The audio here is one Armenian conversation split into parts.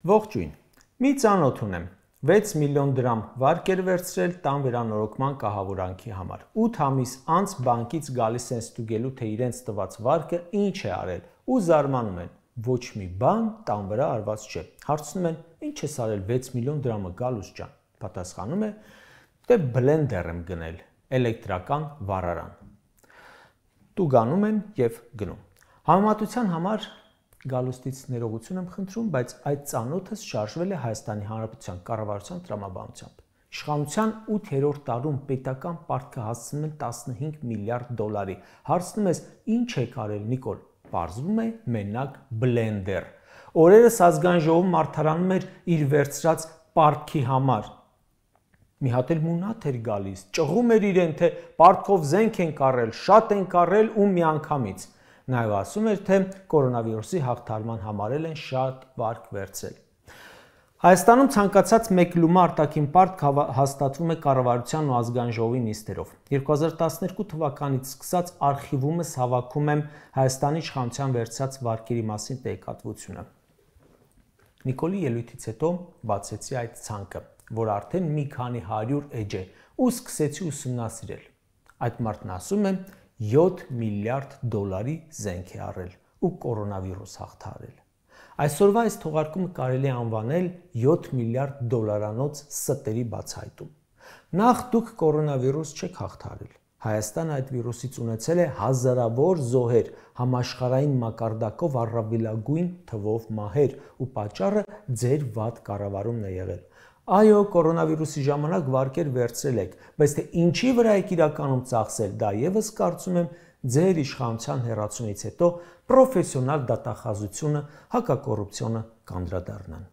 Ողջույն, մի ծանոթ ունեմ, 6 միլիոն դրամ վարկ էր վերցրել տան վերանորոգման կահավորանքի համար, 8 ամիս անց բանկից գալիս են ստուգելու, թե իրենց տված վարկը ինչ է արել ու զարմանում են, ոչ մի բան տան վրա արված չէ, հարցնում են, ինչ ես արել 6 միլիոն դրամը Գալուս ջան, պատասխանում է, դե բլենդեր եմ գնել, էլեկտրական վառարան, տուգանում են և գնում, համեմատության համար Գալուստից ներողություն եմ խնդրում, բայց այդ ծանոթս շարժվել է Հայաստանի Հանրապետության կառավարության տրամաբանությամբ։ Իշխանության 8-րդ տարում պետական պարտքը հասցնում են 15 միլիարդ դոլարի։ Հարցնում ես, ինչ եք արել, Նիկոլ։ Պարզվում է մենակ բլենդեր։ Օրերս ազգային ժողովում արդարանում էր իր վերցրած պարտքի համար։ Մի հատ էլ մունատ էր գալիս, ճղում էր իրեն, թե պարտքով զենք ենք առել, շատ ենք առել ու միանգամից։ Նաև ասում էր, թե կորոնավիրուսի հաղթահարման համար են շատ վարկ վերցրել։ Հայաստանում ցանկացած մեկ լումա արտաքին պարտք հաստատվում է կառավարության ու ազգային ժողովի նիստերով։ 2012 թվականից սկսած արխիվումս հավաքում եմ Հայաստանի իշխանության վերցրած վարկերի մասին տեղեկատվությունը։ Նիկոլի ելույթից հետո բացեցի այդ ցանկը, որ արդեն մի քանի 100 էջ է, ու սկսեցի ուսումնասիրել։ Այդ մարդն ասում է 7 միլիարդ դոլարի զենք է առել ու կորոնավիրուս հաղթահարել։ Այսօրվա այս թողարկումը կարելի է անվանել 7 միլիարդ դոլարանոց ստերի բացահայտում։ Նախ դուք կորոնավիրուս չեք հաղթահարել։ Հայաստանը այդ վիրուսից ունեցել է հազարավոր զոհեր, համաշխարհային մակարդակով առավելագույն թվով մահեր ու պատճառը ձեր վատ կառավարումն է եղել։ Այո, կորոնավիրուսի ժամանակ վարկեր վերցրել եք, բայց թե ինչի վրա եք իրականում ծախսել, դա եւս կարծում եմ ձեր իշխանության հեռացումից հետո պրոֆեսիոնալ դատախազությունը, հակակոռուպցիոնը կանդրադառնան։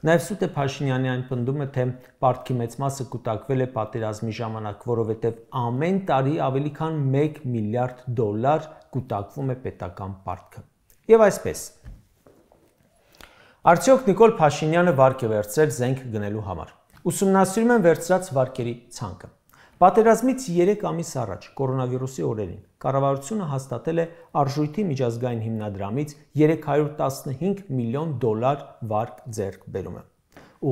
Նաև Սութե Փաշինյանի այն պնդում է, թե պարտքի մեծ մասը կուտակվել է պատերազմի ժամանակ, որովհետև ամեն տարի ավելի քան 1 միլիարդ դոլար կուտակվում է պետական պարտքը։ Եվ այսպես Արդյոք Նիկոլ Փաշինյանը վարկ է վերցրել զենք գնելու համար։ Ուսումնասիրում են վերցրած վարկերի ցանկը։ Պատերազմից 3 ամիս առաջ կորոնավիրուսի օրերին կառավարությունը հաստատել է Արժույթի միջազգային հիմնադրամից 315 միլիոն դոլար վարկ ձեռք բերումը։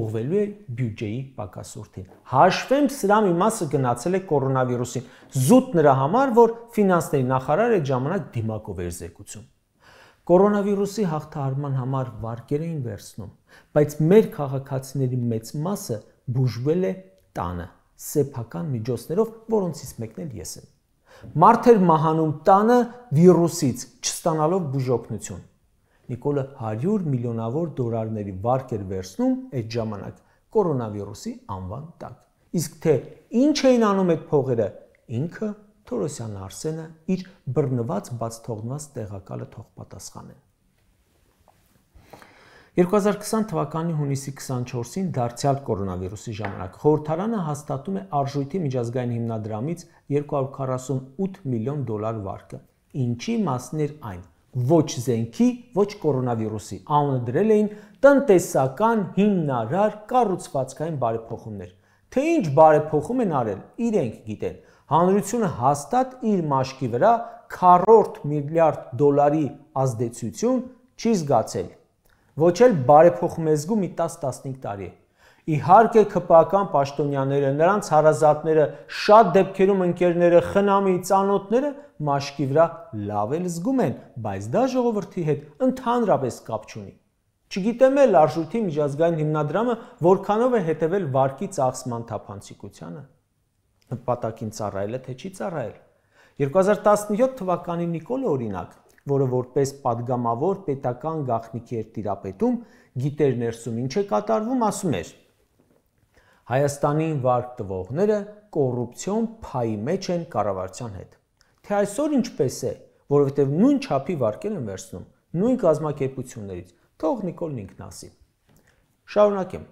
Ուղղվելու է բյուջեի պակասուրդին։ Հաշվեմ սրա մի մասը գնացել է կորոնավիրուսին, զուտ նրա համար, որ ֆինանսների նախարարը այդ ժամանակ դիմակով էր զեկուցում։ Կորոնավիրուսի հաղթահարման համար վարկեր էին վերցնում, բայց մեր քաղաքացիների մեծ մասը բուժվել է տանը, սեփական միջոցներով, որոնցից մեկն էլ ես եմ։ Մարդ էր մահանում տանը վիրուսից, չստանալով բուժօգնություն։ Նիկոլը 100 միլիոնավոր դոլարների վարկ էր վերցնում այդ ժամանակ կորոնավիրուսի անվան տակ։ Իսկ թե ինչ էին անում այդ փողերը, ինքը Թորոսյան Արսենը իր բռնված բաց թողնված տեղակալը թող պատասխանեն։ 2020 թվականի հունիսի 24-ին դարձյալ կորոնավիրուսի ժամանակ խորհրդարանը հաստատում է Արժույթի միջազգային հիմնադրամից 248 միլիոն դոլար վարկը։ Ինչի մասն էր այն։ Ոչ զենքի, ոչ կորոնավիրուսի, անունը դրել էին տնտեսական հիմնարար կառուցվածքային բարեփոխումներ։ Թե ինչ բարեփոխում են արել, իրենք գիտեն։ Հանրությունը հաստատ իր մաշկի վրա 4 միլիարդ դոլարի ազդեցություն չի զգացել։ Ոչ էլ բարեփոխում է զգում մի 10-15 տարի է։ Իհարկե ԿՊԱ-կան պաշտոնյաները, նրանց հարազատները, շատ դեպքերում ընկերները, խնամի, ծանոթները մաշկի վրա լավ էլ զգում են, բայց դա ժողովրդի հետ ընդհանրապես կապ չունի։ Չգիտեմ էլ Արժույթի միջազգային հիմնադրամը որքանով է հետևել վարկի ծախսման թափանցիկությանը։ Նպատակին ծառայել է, թե չի ծառայել։ 2017 թվականի Նիկոլը օրինակ, որը որպես падգամավոր պետական գաղտնիքի էր տիրապետում, գիտեր ներսում ինչ է կատարվում, ասում էր. Հայաստանին վարկ տվողները կոռուպցիոն փայի մեջ են կառավարության հետ։ Թե այսօր ինչպես է, որովհետև նույն չափի վարկեր են վերցնում, նույն կազմակերպություններից, թող Նիկոլն ինքն ասի։ Շարունակեմ։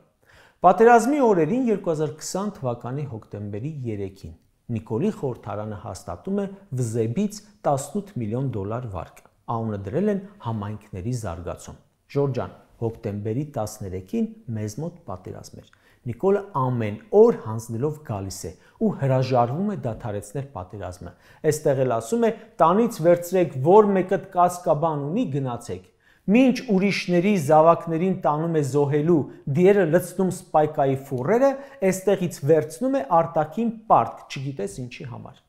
Պատերազմի օրերին 2020 թվականի հոկտեմբերի 3-ին Նիկոլի խորհրդարանը հաստատում է վզեբից 18 միլիոն դոլար վարկ։ Անունը դրել են համայնքների զարգացում։ Ժորժան, հոկտեմբերի 13-ին մեզ մոտ պատերազմ էր։ Նիկոլը ամեն օր հանձնելով գալիս է ու հրաժարվում է դադարեցնել պատերազմը։ Այստեղ էլ ասում է՝ տանից վերցրեք, որ մեկը կասկաբան ունի, գնացեք։ Մինչ ուրիշների զավակներին տանում է զոհելու, դիերը լցնում սպայկայի ֆուրերը, այստեղից վերցնում է արտաքին պարտք, չգիտես ինչի համար։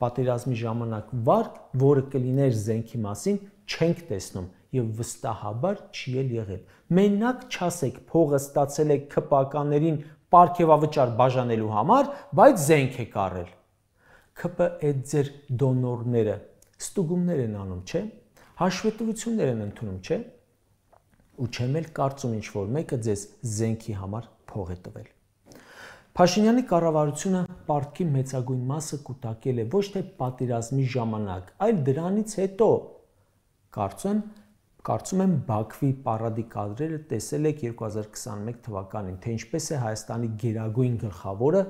Պատերազմի ժամանակ վարկ, որը կլիներ զենքի մասին, չենք տեսնում եւ վստահաբար չի էլ եղել։ Մենակ չասեք փողը ստացել եք ՔՊԱ-ներին պարգևավճար բաժանելու համար, բայց զենք եք առել։ ՔՊ այդ ձեր դոնորները ստուգումներ են անում, չէ՞։ Հաշվետվություններ են ընդունում, չէ՞։ Ու չեմ էլ կարծում ինչ որ մեկը ձեզ զենքի համար փող է տվել։ Փաշինյանի կառավարությունը պարտքի մեծագույն մասը կուտակել է ոչ թե պատերազմի ժամանակ, այլ դրանից հետո։ Կարծում եմ Բաքվի պարադի կադրերը տեսել եք 2021 թվականին, թե ինչպես է Հայաստանի գերագույն գլխավորը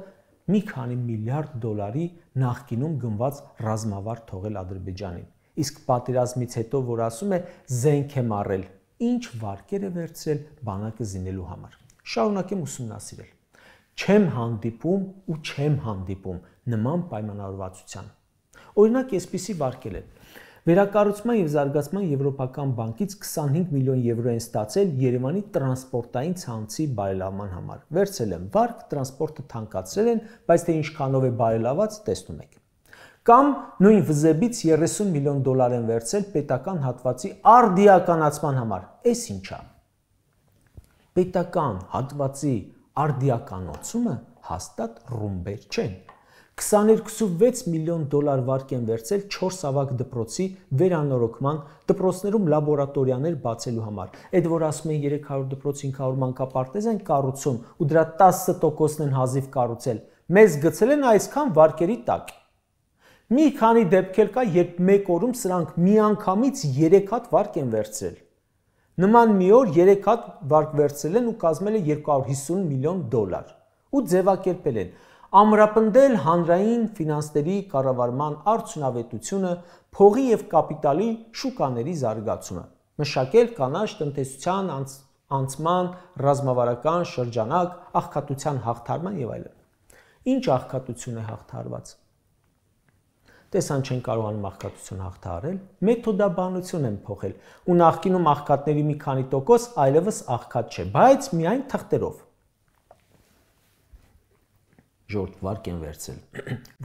մի քանի միլիարդ դոլարի նախկինում գնված ռազմավար թողել Ադրբեջանին։ Իսկ պատերազմից հետո, որ ասում է զենք եմ առել, ինչ վարկեր է վերցրել բանակը զինելու համար։ Շարունակեմ ուսումնասիրել։ Չեմ հանդիպում ու չեմ հանդիպում նման պայմանավորվածության։ Օրինակ, այսպիսի վարկել են։ Վերակառուցման եւ զարգացման եվրոպական բանկից 25 միլիոն եվրո են ստացել Երևանի տրանսպորտային ցանցի բարելավման համար։ Վերցրել են վարկ, տրանսպորտը թանկացրել են, բայց թե ինչքանով է բարելաված, տեսնում եք։ Կամ նույն վզեբից 30 միլիոն դոլար են վերցրել պետական հատվածի արդիականացման համար։ Էս ինչա։ Պետական հատվածի արդիականացումը հաստատ ռումբեր չեն։ 22.6 միլիոն դոլար վարկ են վերցել 4 ավագ դպրոցի վերանորոգման, դպրոցներում լաբորատորիաներ բացելու համար։ Այդ որ ասում են 300 դպրոց 500 մանկապարտեզ են կառուցում ու դրա 10%-ն են հազիվ կառուցել, մեզ գցել են այսքան վարկերի տակ։ Մի քանի դեպք էլ կա, երբ մեկ օրում սրանք միանգամից 3 հատ վարկ են վերցրել։ Նման մի օր 3 հատ վարկ վերցրել են ու կազմել է 250 միլիոն դոլար։ Ու ձևակերպել են ամրապնդել հանրային ֆինանսների կառավարման արդյունավետությունը, փողի եւ կապիտալի շուկաների զարգացումը, մշակել կանաչ տնտեսության անցման ռազմավարական շրջանակ, աղքատության հաղթարման եւ այլն։ Ինչ աղքատություն է հաղթարված։ Տեսան չեն կարողանում աղքատություն հաղթահարել, մեթոդաբանություն են փոխել ու նախկինում աղքատների մի քանի տոկոս այլևս աղքատ չէ, բայց միայն թղթերով։ Ժորդ վարկ են վերցել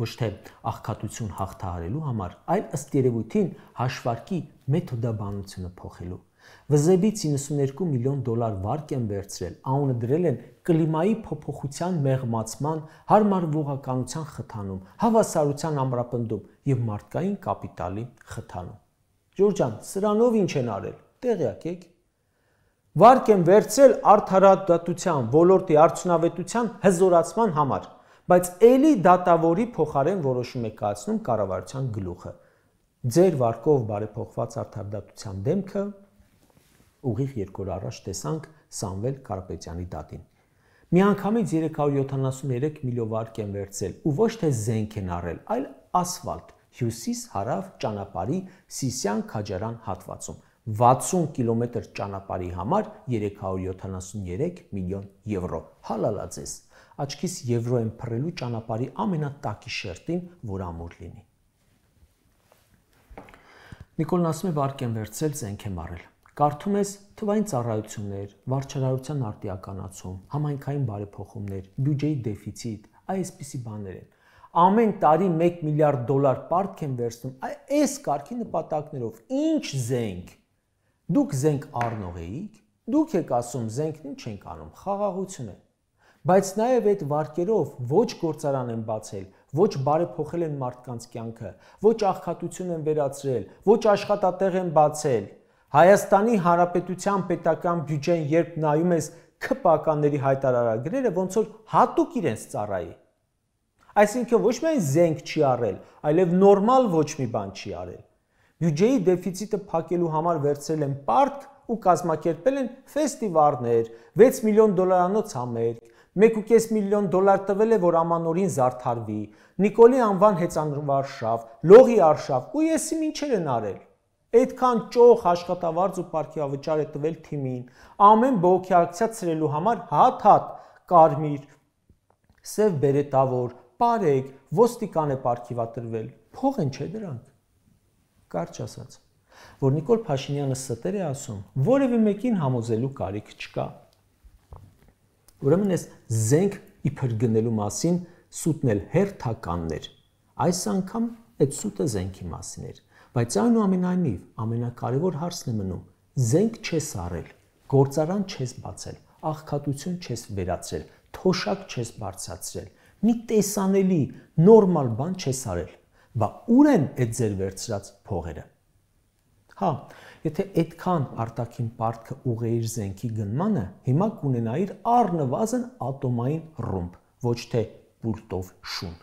ոչ թե աղքատություն հաղթահարելու համար, այլ ըստ երևույթին հաշվարկի մեթոդաբանությունը փոխելու։ Վզեբից 92 միլիոն դոլար վարկ են վերցրել, անունը դրել են կլիմայի փոփոխության մեղմացման, հարմարվողականության խթանում, հավասարության ամրապնդում եւ մարդկային կապիտալի խթանում։ Ջորջան, սրանով ինչ են արել։ Տեղյակ եք։ Վարկ են վերցրել արդարադատության ոլորտի արդյունավետության հզորացման համար, բայց ելի դատավորի փոխարեն որոշում է կայացնում կառավարության գլուխը։ Ձեր վարկով բարեփոխված արդարադատության դեմքը ուղիղ 2 օր առաջ տեսանք Սամվել Կարապետյանի դատին։ Միանգամից 373 միլիոն վարկ են վերցրել ու ոչ թե զենք են առել, այլ ասֆալտ հյուսիս-հարավ ճանապարհի Սիսիան-Քաջարան հատվածում 60 կիլոմետր ճանապարհի համար 373 միլիոն եվրո։ Հալալա ձեզ։ Աչքիս եվրո են փռելու ճանապարհի ամենատակի շերտին, որ ամուր լինի։ Նիկոլն ասում է վարկ են վերցրել, զենք եմ առել։ Կարդում ես թվային ծառայություններ, վարչարարության արտիականացում, համայնքային բարեփոխումներ, բյուջեի դեֆիցիտ, այսպիսի բաներ են։ Ամեն տարի 1 միլիարդ դոլար պարտք են վերցնում, այս կարգի նպատակներով, ինչ զենք։ Դուք զենք առնող էիք, դուք եք ասում զենքն ինչ ենք անում, խաղաղություն է։ Բայց նաև այդ վարկերով ոչ գործարան են բացել, ոչ բարեփոխել են մարդկանց կյանքը, ոչ աղքատություն են վերացրել, ոչ աշխատատեղ են բացել։ Հայաստանի Հանրապետության պետական բյուջեն երբ նայում ես ՔՊԱ-ների հայտարարագրերը, ոնց որ հատուկ իրենց ծառայի։ Այսինքն ոչ միայն զենք չի առել, այլև նորմալ ոչ մի բան չի արել։ Բյուջեի դեֆիցիտը փակելու համար վերցրել են պարտք ու կազմակերպել են ֆեստիվալներ, 6 միլիոն դոլարանոց համերգ, 1.5 միլիոն դոլար տվել է, որ ամանորին զարդարվի, Նիկոլի անվան հեծանվարշավ, լողի արշավ ու եսիմ ինչեր են արել։ Այդքան ճոխ աշխատավարձ ու պարգևավճար է տվել թիմին, ամեն բողոքի ակցիա ցրելու համար հատ-հատ, կարմիր, սև բերետավոր, պարեկ, ոստիկան է պարգևատրվել, փող են չէ դրանք, կարճ ասած։ որ Նիկոլ Փաշինյանը ստեր է ասում, որևէ մեկին համոզելու կարիք չկա։ Ուրեմն այս զենք իբր գնելու մասին սուտն էլ հերթականներ։ Այս անգամ այդ սուտը զենքի մասին էր, բայց այնուամենայնիվ ամենակարևոր հարցն է մնում. զենք չես առել, գործարան չես բացել, աղքատություն չես վերացրել, թոշակ չես բարձրացրել, մի տեսանելի նորմալ բան չես արել։ Բա ուր են այդ ձեր վերցրած փողերը։ Հա, եթե այդքան արտաքին պարտքը ուղեիր զենքի գնմանը, հիմա կունենայիր առնվազն ատոմային ռումբ, ոչ թե պուլտով շուն։